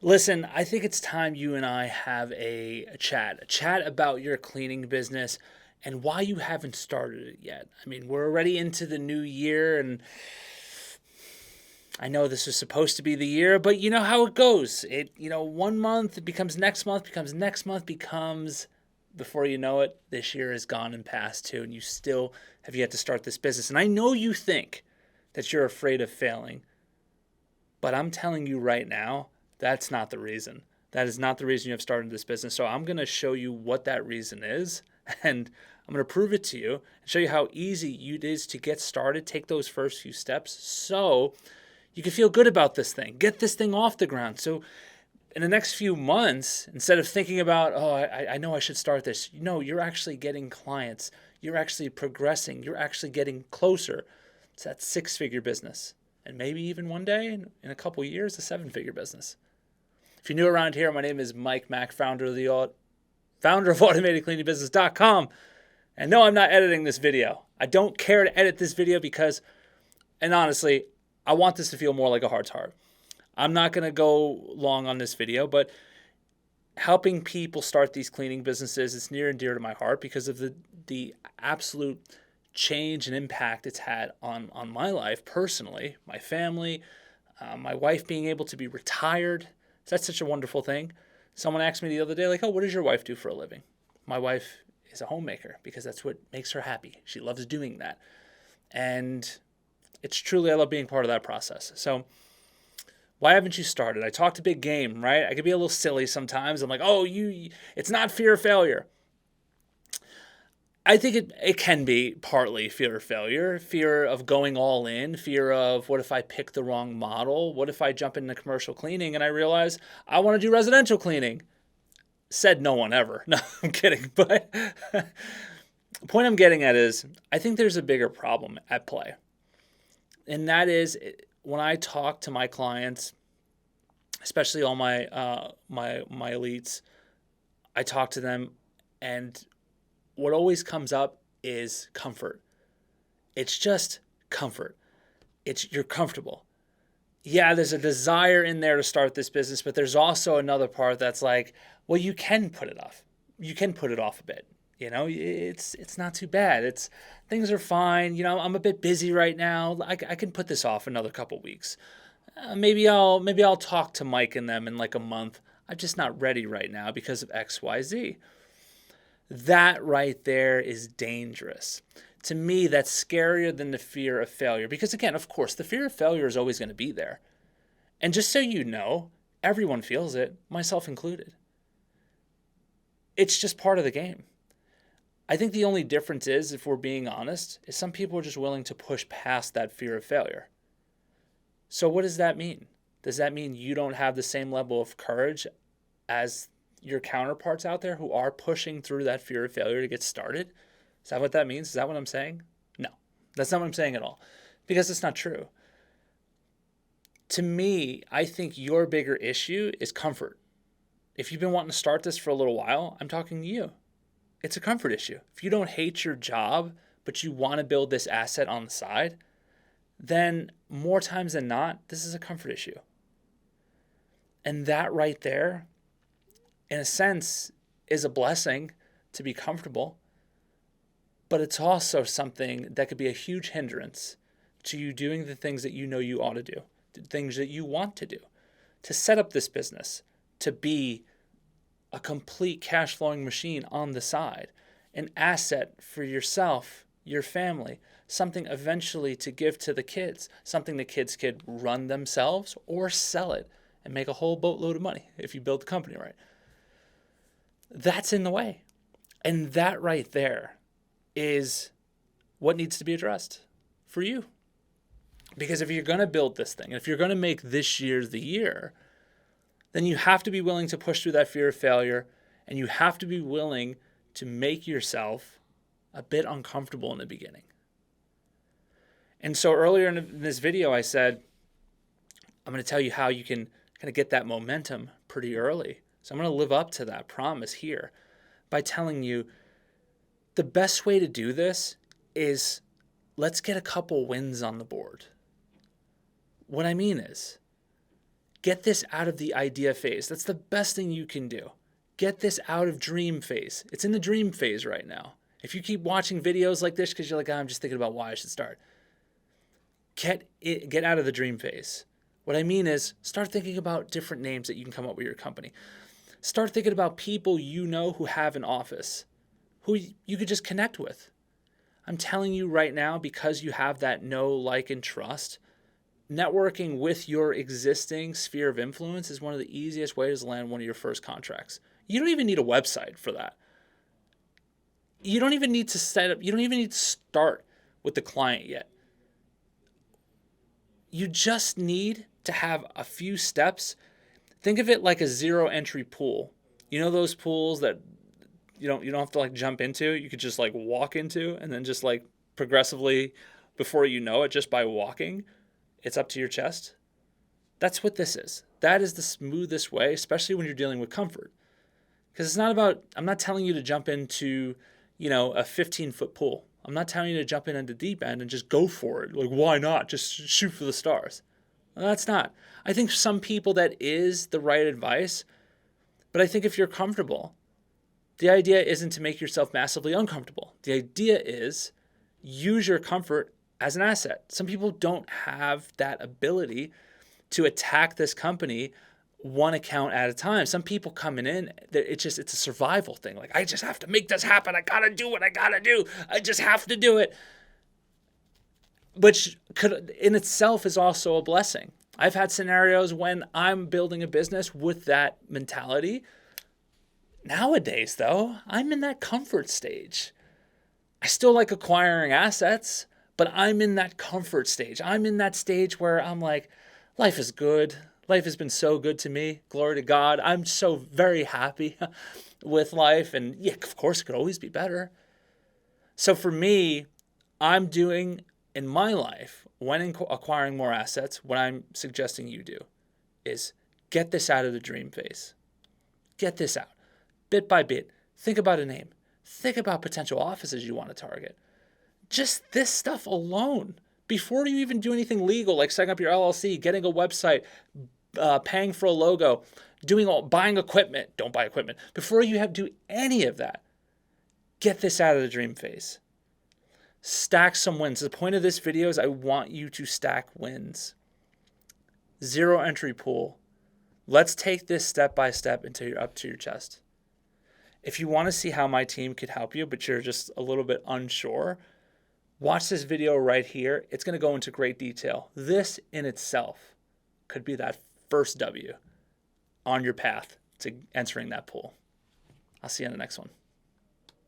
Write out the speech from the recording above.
Listen, I think it's time you and I have a chat about your cleaning business and why you haven't started it yet. I mean, we're already into the new year, and I know this is supposed to be the year, but you know how it goes. One month it becomes next month, becomes next month, becomes before you know it, this year is gone and past too, and you still have yet to start this business. And I know you think that you're afraid of failing, but I'm telling you right now, that's not the reason. That is not the reason you have started this business. So I'm going to show you what that reason is, and I'm going to prove it to you and show you how easy it is to get started, take those first few steps so you can feel good about this thing, get this thing off the ground. So in the next few months, instead of thinking about, oh, I know I should start this, you're actually getting clients. You're actually progressing. You're actually getting closer to that six-figure business. And maybe even one day, in a couple years, a seven-figure business. If you're new around here, my name is Mike Mack, founder of AutomatedCleaningBusiness.com. And no, I'm not editing this video. I don't care to edit this video because, and honestly, I want this to feel more like a heart to heart. I'm not going to go long on this video, but helping people start these cleaning businesses is near and dear to my heart because of the absolute change and impact it's had on my life personally, my family, my wife being able to be retired. That's such a wonderful thing. Someone asked me the other day, like, oh, what does your wife do for a living? My wife is a homemaker because that's what makes her happy. She loves doing that. And it's truly, I love being part of that process. So why haven't you started? I talked a big game, right? I could be a little silly sometimes. I'm like, oh, it's not fear of failure. I think it can be partly fear of failure, fear of going all in, fear of what if I pick the wrong model? What if I jump into commercial cleaning and I realize I want to do residential cleaning? Said no one ever. No, I'm kidding. But the point I'm getting at is I think there's a bigger problem at play. And that is when I talk to my clients, especially all my elites, I talk to them, and what always comes up is comfort. It's just comfort. You're comfortable. Yeah, there's a desire in there to start this business, but there's also another part that's like, well, you can put it off. You can put it off a bit. It's not too bad. Things are fine. I'm a bit busy right now. I can put this off another couple weeks. Maybe I'll talk to Mike and them in like a month. I'm just not ready right now because of X, Y, Z. That right there is dangerous. To me, that's scarier than the fear of failure. Because again, of course, the fear of failure is always going to be there. And just so you know, everyone feels it, myself included. It's just part of the game. I think the only difference is, if we're being honest, is some people are just willing to push past that fear of failure. So what does that mean? Does that mean you don't have the same level of courage as your counterparts out there who are pushing through that fear of failure to get started? Is that what that means? Is that what I'm saying? No, that's not what I'm saying at all, because it's not true. To me, I think your bigger issue is comfort. If you've been wanting to start this for a little while, I'm talking to you. It's a comfort issue. If you don't hate your job, but you want to build this asset on the side, then more times than not, this is a comfort issue. And that right there, in a sense, is a blessing to be comfortable, but it's also something that could be a huge hindrance to you doing the things that you know you ought to do, the things that you want to do, to set up this business, to be a complete cash flowing machine on the side, an asset for yourself, your family, something eventually to give to the kids, something the kids could run themselves or sell it and make a whole boatload of money if you build the company right. That's in the way. And that right there is what needs to be addressed for you. Because if you're going to build this thing, if you're going to make this year the year, then you have to be willing to push through that fear of failure, and you have to be willing to make yourself a bit uncomfortable in the beginning. And so earlier in this video, I said, I'm going to tell you how you can kind of get that momentum pretty early. So I'm going to live up to that promise here by telling you the best way to do this is let's get a couple wins on the board. What I mean is, Get this out of the idea phase. That's the best thing you can do. Get this out of dream phase. It's in the dream phase right now. If you keep watching videos like this because you're like, I'm just thinking about why I should start, get out of the dream phase. What I mean is start thinking about different names that you can come up with your company. Start thinking about people you know who have an office, who you could just connect with. I'm telling you right now, because you have that know, like, and trust, networking with your existing sphere of influence is one of the easiest ways to land one of your first contracts. You don't even need a website for that. You don't even need to set up, you don't even need to start with the client yet. You just need to have a few steps. Think of it like a zero entry pool. You know those pools that you don't have to like jump into, you could just like walk into, and then just like progressively, before you know it, just by walking, it's up to your chest. That's what this is. That is the smoothest way, especially when you're dealing with comfort. Because it's not about, I'm not telling you to jump into, a 15-foot pool. I'm not telling you to jump in at the deep end and just go for it. Like, why not? Just shoot for the stars. No, that's not. I think for some people that is the right advice. But I think if you're comfortable, the idea isn't to make yourself massively uncomfortable. The idea is use your comfort as an asset. Some people don't have that ability to attack this company one account at a time. Some people coming in, it's a survival thing. Like, I just have to make this happen. I got to do what I got to do. I just have to do it. Which could in itself is also a blessing. I've had scenarios when I'm building a business with that mentality. Nowadays, though, I'm in that comfort stage. I still like acquiring assets, but I'm in that comfort stage. I'm in that stage where I'm like, life is good. Life has been so good to me. Glory to God. I'm so very happy with life. And yeah, of course, it could always be better. So for me, I'm doing in my life, when acquiring more assets, what I'm suggesting you do is get this out of the dream phase. Get this out. Bit by bit. Think about a name. Think about potential offices you want to target. Just this stuff alone. Before you even do anything legal, like setting up your LLC, getting a website, paying for a logo, buying equipment. Don't buy equipment. Before you do any of that, get this out of the dream phase. Stack some wins. The point of this video is I want you to stack wins. Zero entry pool. Let's take this step by step until you're up to your chest. If you want to see how my team could help you, but you're just a little bit unsure, watch this video right here. It's going to go into great detail. This in itself could be that first W on your path to entering that pool. I'll see you in the next one.